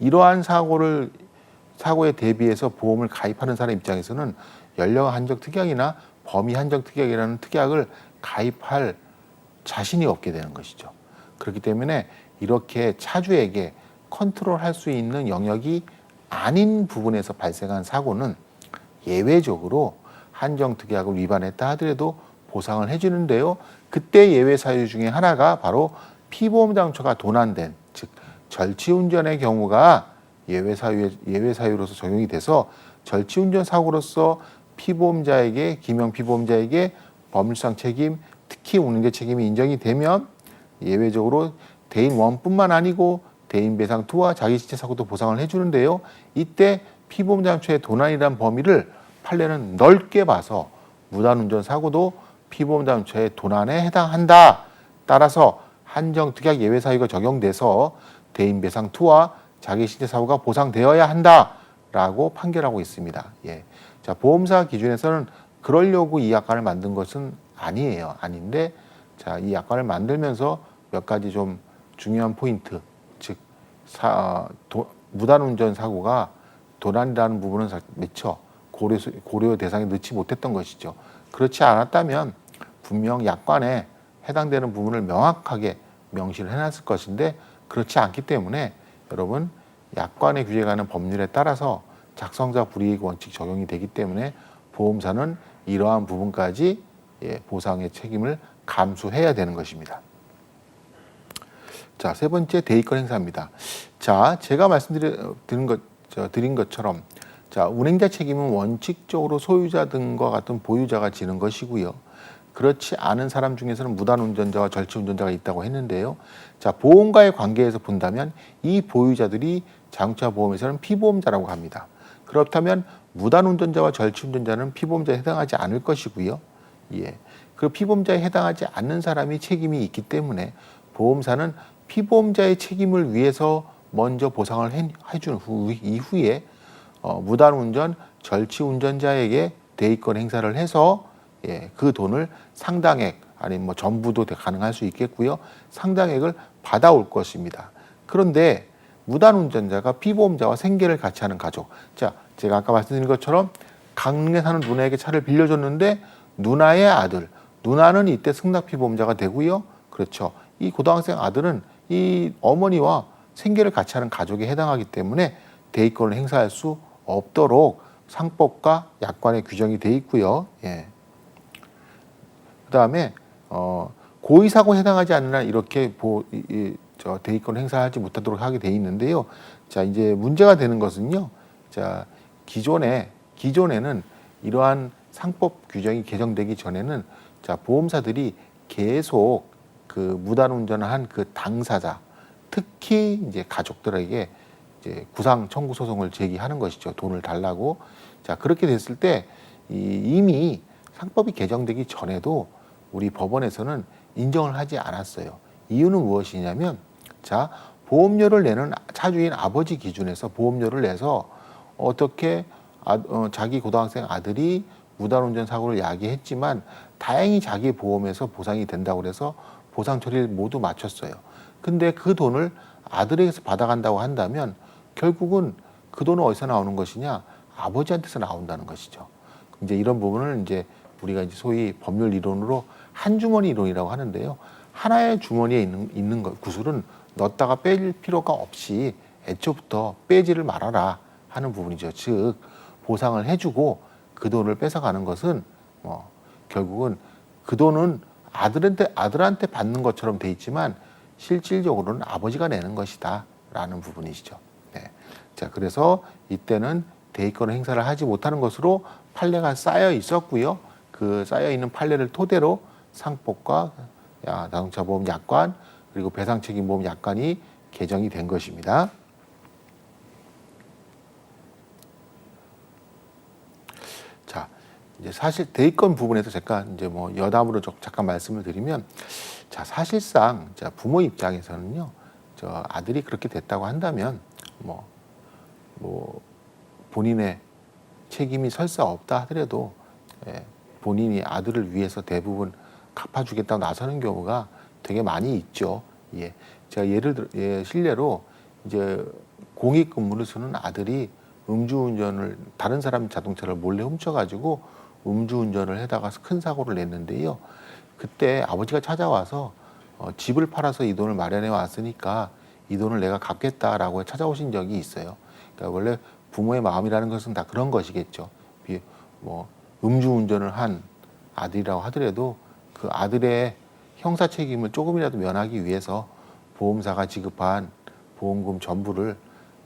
이러한 사고에 대비해서 보험을 가입하는 사람 입장에서는 연령 한정 특약이나 범위 한정 특약이라는 특약을 가입할 자신이 없게 되는 것이죠. 그렇기 때문에 이렇게 차주에게 컨트롤할 수 있는 영역이 아닌 부분에서 발생한 사고는 예외적으로 한정 특약을 위반했다 하더라도 보상을 해주는데요. 그때 예외 사유 중에 하나가 바로 피보험 장처가 도난된, 즉 절취운전의 경우가 예외 사유로서 적용이 돼서 절취운전 사고로서 피보험자에게, 김영 피보험자에게 법률상 책임, 특히 운행자 책임이 인정이 되면 예외적으로 대인 1뿐만 아니고 대인 배상 2와 자기 신체 사고도 보상을 해주는데요. 이때 피보험자 감초의 도난이란 범위를 판례는 넓게 봐서 무단운전 사고도 피보험자 감초의 도난에 해당한다. 따라서 한정 특약 예외 사유가 적용돼서 대인 배상 2와 자기 신체 사고가 보상되어야 한다라고 판결하고 있습니다. 예. 자, 보험사 기준에서는 그러려고 이 약관을 만든 것은 아니에요. 아닌데, 자, 이 약관을 만들면서 몇 가지 좀 중요한 포인트, 즉 무단운전 사고가 도난이라는 부분은 미처 고려 대상에 넣지 못했던 것이죠. 그렇지 않았다면 분명 약관에 해당되는 부분을 명확하게 명시를 해놨을 것인데 그렇지 않기 때문에 여러분 약관에 규정하는 법률에 따라서 작성자 불이익 원칙 적용이 되기 때문에 보험사는 이러한 부분까지 보상의 책임을 감수해야 되는 것입니다. 자, 세 번째 대의권 행사입니다. 자, 제가 드린 것처럼 자, 운행자 책임은 원칙적으로 소유자 등과 같은 보유자가 지는 것이고요. 그렇지 않은 사람 중에서는 무단운전자와 절취운전자가 있다고 했는데요. 자, 보험과의 관계에서 본다면 이 보유자들이 자동차 보험에서는 피보험자라고 합니다. 그렇다면 무단운전자와 절취운전자는 피보험자에 해당하지 않을 것이고요. 예. 그 피보험자에 해당하지 않는 사람이 책임이 있기 때문에 보험사는 피보험자의 책임을 위해서 먼저 보상을 해준 이후에 무단운전, 절취운전자에게 대의권 행사를 해서 그 돈을 상당액 아니면 뭐 전부도 가능할 수 있겠고요. 상당액을 받아올 것입니다. 그런데 무단운전자가 피보험자와 생계를 같이 하는 가족. 자, 제가 아까 말씀드린 것처럼 강릉에 사는 누나에게 차를 빌려줬는데 누나의 아들, 누나는 이때 승낙 피보험자가 되고요. 그렇죠. 이 고등학생 아들은 이 어머니와 생계를 같이 하는 가족에 해당하기 때문에 대의권을 행사할 수 없도록 상법과 약관에 규정이 돼 있고요. 예. 그다음에 고의사고에 해당하지 않는 한 이렇게 대의권 행사하지 못하도록 하게 돼 있는데요. 자, 이제 문제가 되는 것은요. 자, 기존에는 이러한 상법 규정이 개정되기 전에는 자, 보험사들이 계속 그 무단운전을 한 그 당사자, 특히 이제 가족들에게 이제 구상 청구 소송을 제기하는 것이죠. 돈을 달라고. 자, 그렇게 됐을 때 이미 상법이 개정되기 전에도 우리 법원에서는 인정을 하지 않았어요. 이유는 무엇이냐면, 자, 보험료를 내는 차주인 아버지 기준에서 보험료를 내서 어떻게 자기 고등학생 아들이 무단운전 사고를 야기했지만 다행히 자기 보험에서 보상이 된다고 해서 보상 처리를 모두 마쳤어요. 근데 그 돈을 아들에게서 받아간다고 한다면 결국은 그 돈은 어디서 나오는 것이냐? 아버지한테서 나온다는 것이죠. 이제 이런 부분을 이제 우리가 이제 소위 법률 이론으로 한 주머니 이론이라고 하는데요. 하나의 주머니에 있는 구슬은 넣었다가 뺄 필요가 없이 애초부터 빼지를 말아라 하는 부분이죠. 즉 보상을 해주고 그 돈을 뺏어가는 것은 결국은 그 돈은 아들한테 받는 것처럼 돼 있지만 실질적으로는 아버지가 내는 것이다라는 부분이시죠. 네. 자, 그래서 이때는 대의권 행사를 하지 못하는 것으로 판례가 쌓여 있었고요. 그 쌓여 있는 판례를 토대로 상법과 자동차보험 약관 그리고 배상책임보험 약관이 개정이 된 것입니다. 자, 이제 사실 대의권 부분에서 제가 이제 뭐 여담으로 잠깐 말씀을 드리면, 자, 사실상 자, 부모 입장에서는요, 저 아들이 그렇게 됐다고 한다면 뭐 본인의 책임이 설사 없다 하더라도 본인이 아들을 위해서 대부분 갚아주겠다고 나서는 경우가 되게 많이 있죠. 예, 제가 실례로 이제 공익근무를 쓰는 아들이 음주운전을 다른 사람 자동차를 몰래 훔쳐가지고 음주운전을 해다가 큰 사고를 냈는데요. 그때 아버지가 찾아와서 집을 팔아서 이 돈을 마련해 왔으니까 이 돈을 내가 갚겠다라고 찾아오신 적이 있어요. 그러니까 원래 부모의 마음이라는 것은 다 그런 것이겠죠. 뭐 음주운전을 한 아들이라고 하더라도 그 아들의 형사 책임을 조금이라도 면하기 위해서 보험사가 지급한 보험금 전부를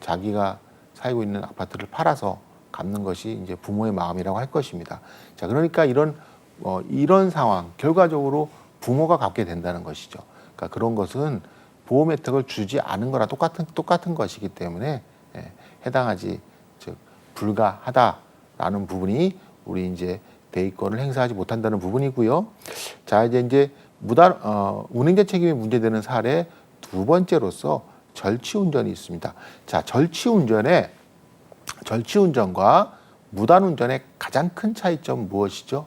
자기가 살고 있는 아파트를 팔아서 갚는 것이 이제 부모의 마음이라고 할 것입니다. 자, 그러니까 이런 상황 결과적으로 부모가 갚게 된다는 것이죠. 그러니까 그런 것은 보험 혜택을 주지 않은 거나 똑같은 것이기 때문에 해당하지 즉 불가하다라는 부분이 우리 이제 대의권을 행사하지 못한다는 부분이고요. 자 이제 운행자 책임이 문제되는 사례 두 번째로서 절취운전이 있습니다. 자 절취운전과 무단운전의 가장 큰 차이점 무엇이죠?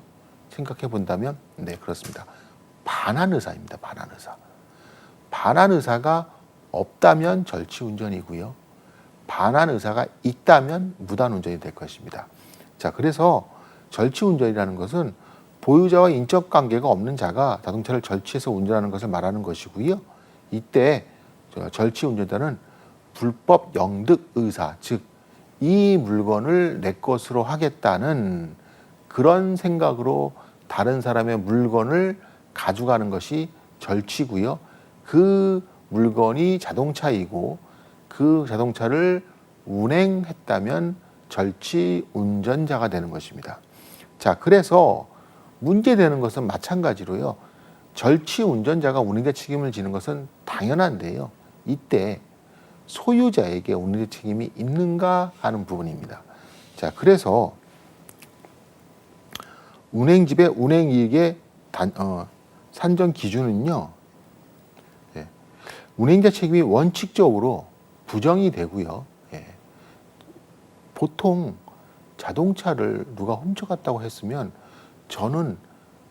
생각해 본다면 네 그렇습니다. 반환의사입니다. 반환의사. 반환의사가 없다면 절취운전이고요. 반환의사가 있다면 무단운전이 될 것입니다. 자 그래서 절취운전이라는 것은 보유자와 인적 관계가 없는 자가 자동차를 절취해서 운전하는 것을 말하는 것이고요. 이때 절취운전자는 불법 영득 의사, 즉 이 물건을 내 것으로 하겠다는 그런 생각으로 다른 사람의 물건을 가져가는 것이 절취고요. 그 물건이 자동차이고 그 자동차를 운행했다면 절취 운전자가 되는 것입니다. 자, 그래서 문제되는 것은 마찬가지로요. 절취 운전자가 운행자 책임을 지는 것은 당연한데요. 이때 소유자에게 운행자 책임이 있는가 하는 부분입니다. 자, 그래서 운행집의 운행이익의 산정 기준은요. 운행자 책임이 원칙적으로 부정이 되고요. 보통 자동차를 누가 훔쳐갔다고 했으면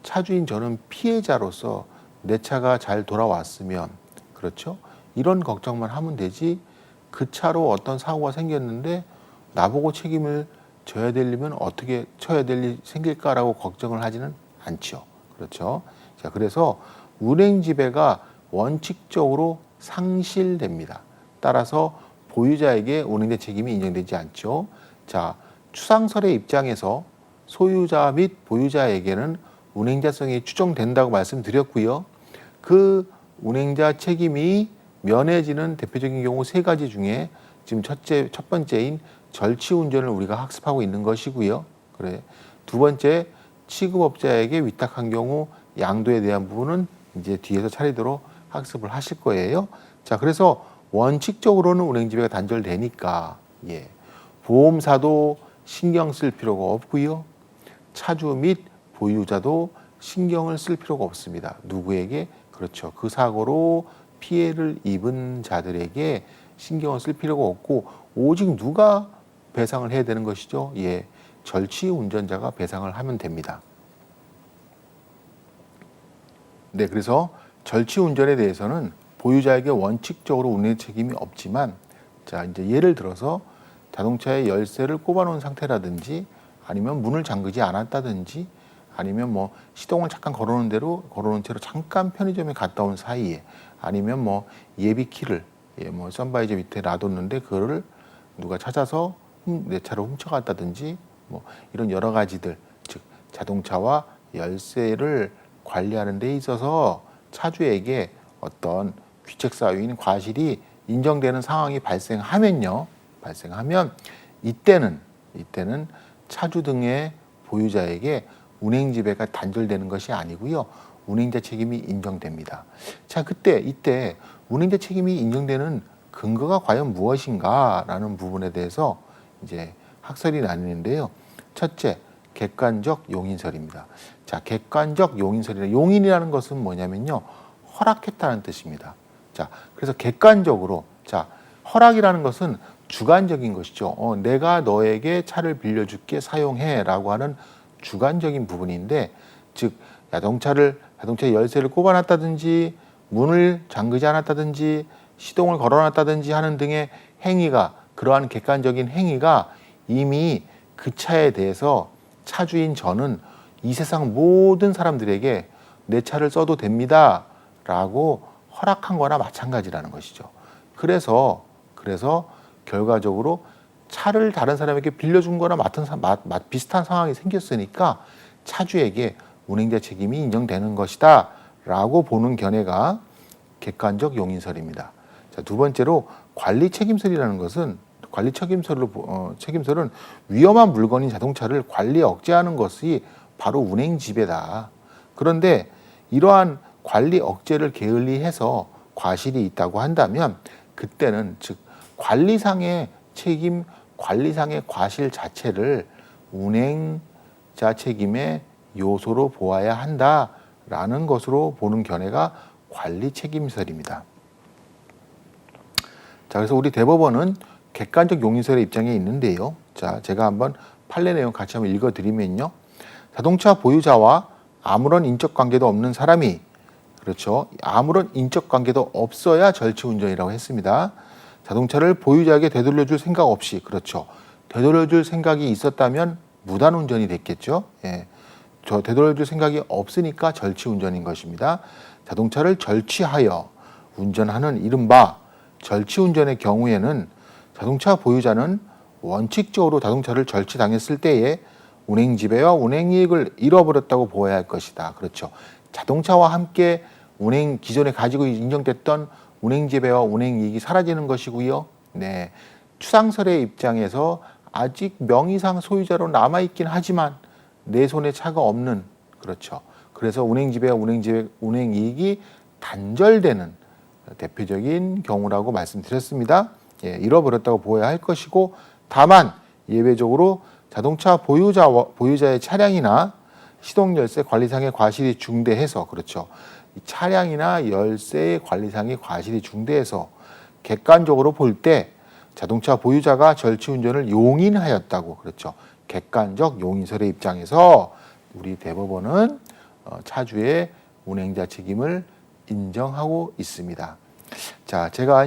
차주인 저는 피해자로서 내 차가 잘 돌아왔으면 그렇죠? 이런 걱정만 하면 되지 그 차로 어떤 사고가 생겼는데 나보고 책임을 져야 되려면 어떻게 쳐야 될 일이 생길까라고 걱정을 하지는 않죠. 그렇죠? 자, 그래서 운행지배가 원칙적으로 상실됩니다. 따라서 보유자에게 운행자 책임이 인정되지 않죠. 자, 추상설의 입장에서 소유자 및 보유자에게는 운행자성이 추정된다고 말씀드렸고요. 그 운행자 책임이 면해지는 대표적인 경우 세 가지 중에 지금 첫 번째인 절취운전을 우리가 학습하고 있는 것이고요. 그래. 두 번째, 취급업자에게 위탁한 경우 양도에 대한 부분은 이제 뒤에서 차례대로 학습을 하실 거예요. 자, 그래서 원칙적으로는 운행지배가 단절되니까 보험사도 신경 쓸 필요가 없고요. 차주 및 보유자도 신경을 쓸 필요가 없습니다. 누구에게? 그렇죠. 그 사고로 피해를 입은 자들에게 신경을 쓸 필요가 없고 오직 누가 배상을 해야 되는 것이죠? 절취 운전자가 배상을 하면 됩니다. 네, 그래서 절취 운전에 대해서는 보유자에게 원칙적으로 운행 책임이 없지만 자, 이제 예를 들어서 자동차의 열쇠를 꼽아 놓은 상태라든지 아니면 문을 잠그지 않았다든지 아니면 뭐 시동을 잠깐 걸어놓은 채로 잠깐 편의점에 갔다 온 사이에 아니면 뭐 예비 키를 선바이저 밑에 놔뒀는데 그거를 누가 찾아서 내 차로 훔쳐갔다든지 뭐 이런 여러 가지들 즉 자동차와 열쇠를 관리하는 데 있어서 차주에게 어떤 귀책 사유인 과실이 인정되는 상황이 발생하면 이때는 차주 등의 보유자에게 운행지배가 단절되는 것이 아니고요. 운행자 책임이 인정됩니다. 자, 이때 운행자 책임이 인정되는 근거가 과연 무엇인가라는 부분에 대해서 이제 학설이 나뉘는데요. 첫째, 객관적 용인설입니다. 자, 객관적 용인이라는 것은 뭐냐면요. 허락했다는 뜻입니다. 자, 그래서 객관적으로 허락이라는 것은 주관적인 것이죠. 내가 너에게 차를 빌려줄게 사용해라고 하는 주관적인 부분인데, 즉 자동차의 열쇠를 꼽아놨다든지 문을 잠그지 않았다든지 시동을 걸어놨다든지 하는 등의 행위가 그러한 객관적인 행위가 이미 그 차에 대해서 차주인 저는 이 세상 모든 사람들에게 내 차를 써도 됩니다 라고 허락한 거나 마찬가지라는 것이죠. 그래서 결과적으로 차를 다른 사람에게 빌려준 거나 비슷한 상황이 생겼으니까 차주에게 운행자 책임이 인정되는 것이다 라고 보는 견해가 객관적 용인설입니다. 자, 두 번째로 관리 책임설이라는 것은 책임설은 위험한 물건인 자동차를 관리 억제하는 것이 바로 운행 지배다. 그런데 이러한 관리 억제를 게을리해서 과실이 있다고 한다면 그때는 즉 관리상의 책임, 관리상의 과실 자체를 운행자 책임의 요소로 보아야 한다라는 것으로 보는 견해가 관리 책임설입니다. 자, 그래서 우리 대법원은 객관적 용인설의 입장에 있는데요. 자, 제가 한번 판례 내용 같이 한번 읽어드리면요. 자동차 보유자와 아무런 인적 관계도 없는 사람이, 그렇죠, 아무런 인적 관계도 없어야 절취운전이라고 했습니다. 자동차를 보유자에게 되돌려줄 생각 없이, 그렇죠, 되돌려줄 생각이 있었다면 무단운전이 됐겠죠. 예. 저 되돌려줄 생각이 없으니까 절취운전인 것입니다. 자동차를 절취하여 운전하는 이른바 절취운전의 경우에는 자동차 보유자는 원칙적으로 자동차를 절취당했을 때에 운행지배와 운행이익을 잃어버렸다고 보아야 할 것이다. 그렇죠. 자동차와 함께 기존에 가지고 인정됐던 운행지배와 운행이익이 사라지는 것이고요. 네, 추상설의 입장에서 아직 명의상 소유자로 남아있긴 하지만 내 손에 차가 없는, 그렇죠, 그래서 운행지배와 운행이익이 단절되는 대표적인 경우라고 말씀드렸습니다. 예, 잃어버렸다고 보아야 할 것이고, 다만 예외적으로 자동차 보유자의 차량이나 시동열쇠 관리상의 과실이 중대해서, 그렇죠, 이 차량이나 열쇠의 관리상의 과실이 중대해서 객관적으로 볼 때 자동차 보유자가 절취운전을 용인하였다고, 그렇죠, 객관적 용인설의 입장에서 우리 대법원은 차주의 운행자 책임을 인정하고 있습니다. 자, 제가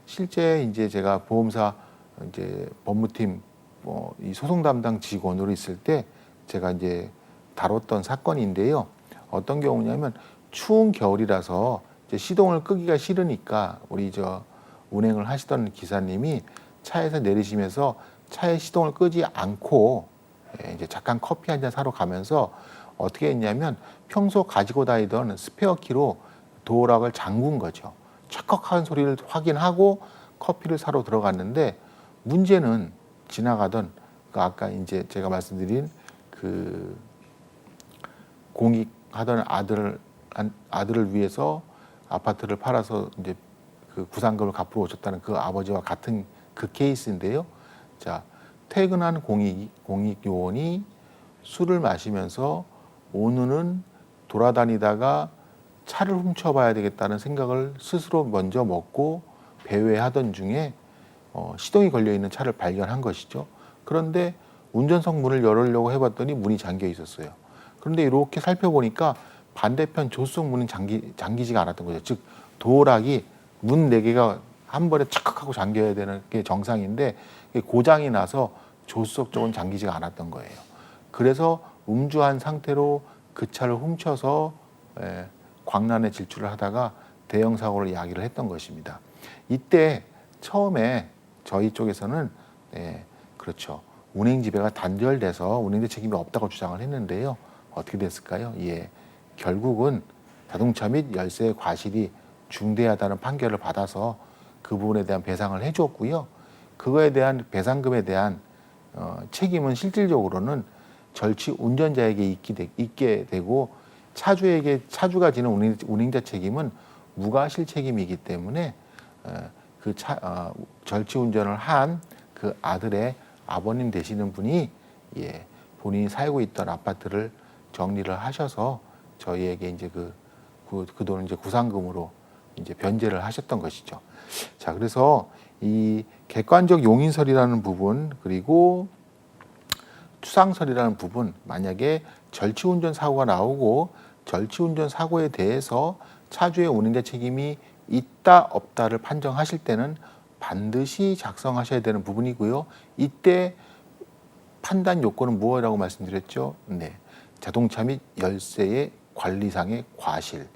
실제 제가 보험사 법무팀 이 소송 담당 직원으로 있을 때 제가 다뤘던 사건인데요. 어떤 경우냐면 추운 겨울이라서 시동을 끄기가 싫으니까 우리 운행을 하시던 기사님이 차에서 내리시면서 차의 시동을 끄지 않고 잠깐 커피 한 잔 사러 가면서 어떻게 했냐면 평소 가지고 다니던 스페어 키로 도어락을 잠근 거죠. 척척하는 소리를 확인하고 커피를 사러 들어갔는데, 문제는 지나가던 아까 제가 말씀드린 그 공익하던 아들을 위해서 아파트를 팔아서 그 구상금을 갚으러 오셨다는 그 아버지와 같은 그 케이스인데요. 자, 퇴근한 공익 요원이 술을 마시면서 오늘은 돌아다니다가 차를 훔쳐봐야 되겠다는 생각을 스스로 먼저 먹고 배회하던 중에 시동이 걸려있는 차를 발견한 것이죠. 그런데 운전석 문을 열으려고 해봤더니 문이 잠겨 있었어요. 그런데 이렇게 살펴보니까 반대편 조수석 문은 잠기지가 않았던 거죠. 즉 도어락이 문 4개가 한 번에 착각 하고 잠겨야 되는 게 정상인데 고장이 나서 조수석 쪽은 잠기지가 않았던 거예요. 그래서 음주한 상태로 그 차를 훔쳐서 광란에 질주를 하다가 대형 사고를 야기를 했던 것입니다. 이때 처음에 저희 쪽에서는 그렇죠, 운행지배가 단절돼서 운행자 책임이 없다고 주장을 했는데요. 어떻게 됐을까요? 예, 결국은 자동차 및 열쇠의 과실이 중대하다는 판결을 받아서 그 부분에 대한 배상을 해줬고요. 그거에 대한 배상금에 대한 책임은 실질적으로는 절취 운전자에게 있게 되고 차주가 지는 운행자 책임은 무과실 책임이기 때문에 절취 운전을 한 그 아들의 아버님 되시는 분이 본인이 살고 있던 아파트를 정리를 하셔서 저희에게 그 돈을 구상금으로 변제를 하셨던 것이죠. 자, 그래서 이 객관적 용인설이라는 부분, 그리고 추상설이라는 부분, 만약에 절취운전 사고가 나오고 절취운전 사고에 대해서 차주의 운행자 책임이 있다 없다를 판정하실 때는 반드시 작성하셔야 되는 부분이고요. 이때 판단 요건은 무엇이라고 말씀드렸죠? 네, 자동차 및 열쇠의 관리상의 과실,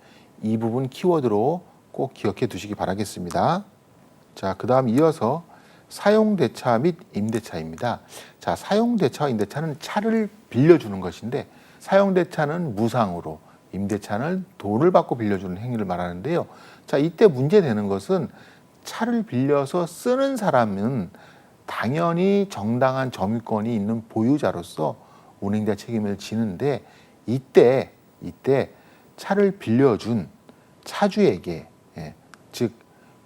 이 부분 키워드로 꼭 기억해 두시기 바라겠습니다. 자, 그 다음 이어서 사용대차 및 임대차입니다. 자, 사용대차와 임대차는 차를 빌려주는 것인데, 사용대차는 무상으로, 임대차는 돈을 받고 빌려주는 행위를 말하는데요. 자, 이때 문제되는 것은 차를 빌려서 쓰는 사람은 당연히 정당한 점유권이 있는 보유자로서 운행자 책임을 지는데, 이때 차를 빌려준 차주에게 즉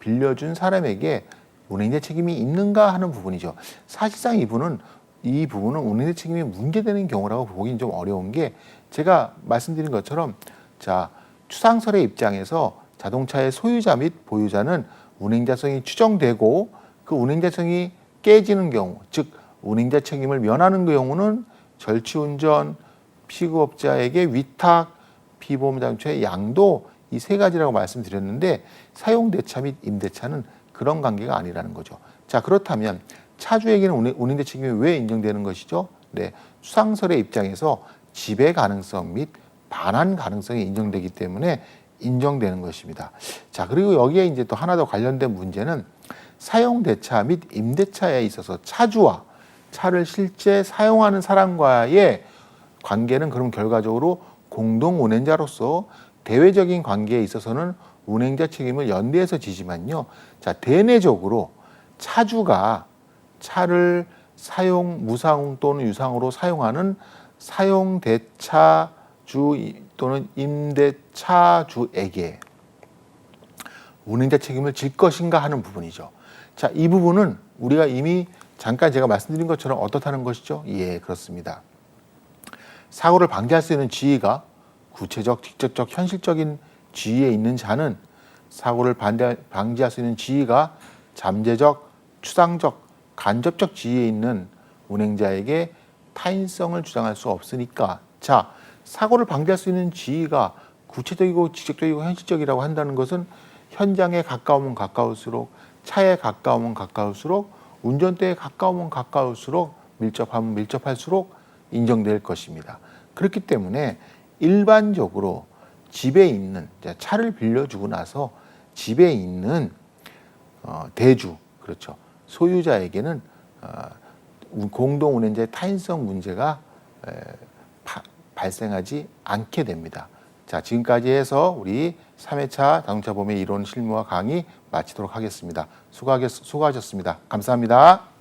빌려준 사람에게 운행자 책임이 있는가 하는 부분이죠. 사실상 이 부분은 운행자 책임이 문제되는 경우라고 보기는 좀 어려운 게 제가 말씀드린 것처럼 자 추상설의 입장에서 자동차의 소유자 및 보유자는 운행자성이 추정되고 그 운행자성이 깨지는 경우, 즉 운행자 책임을 면하는 경우는 절취운전, 피급업자에게 위탁, 피보험자동차의 양도 이 세 가지라고 말씀드렸는데 사용대차 및 임대차는 그런 관계가 아니라는 거죠. 자 그렇다면 차주에게는 운행자 책임이 왜 인정되는 것이죠? 네, 추상설의 입장에서 지배 가능성 및 반환 가능성이 인정되기 때문에 인정되는 것입니다. 자 그리고 여기에 이제 또 하나 더 관련된 문제는 사용대차 및 임대차에 있어서 차주와 차를 실제 사용하는 사람과의 관계는 그럼 결과적으로 공동 운행자로서 대외적인 관계에 있어서는 운행자 책임을 연대해서 지지만요. 자, 대내적으로 차주가 차를 사용, 무상 또는 유상으로 사용하는 사용대차주 또는 임대차주에게 운행자 책임을 질 것인가 하는 부분이죠. 자, 이 부분은 우리가 이미 잠깐 제가 말씀드린 것처럼 어떻다는 것이죠? 예, 그렇습니다. 사고를 방지할 수 있는 지위가 구체적, 직접적, 현실적인 지위에 있는 자는 사고를 방지할 수 있는 지위가 잠재적, 추상적, 간접적 지위에 있는 운행자에게 타인성을 주장할 수 없으니까 자, 사고를 방지할 수 있는 지위가 구체적이고 직접적이고 현실적이라고 한다는 것은 현장에 가까우면 가까울수록 차에 가까우면 가까울수록 운전대에 가까우면 가까울수록 밀접하면 밀접할수록 인정될 것입니다. 그렇기 때문에 일반적으로 집에 있는 차를 빌려주고 나서 집에 있는 대주 그렇죠 소유자에게는 공동 운행자의 타인성 문제가 발생하지 않게 됩니다. 자 지금까지 해서 우리 3회차 자동차 보험의 이론 실무와 강의 마치도록 하겠습니다. 수고하셨습니다. 감사합니다.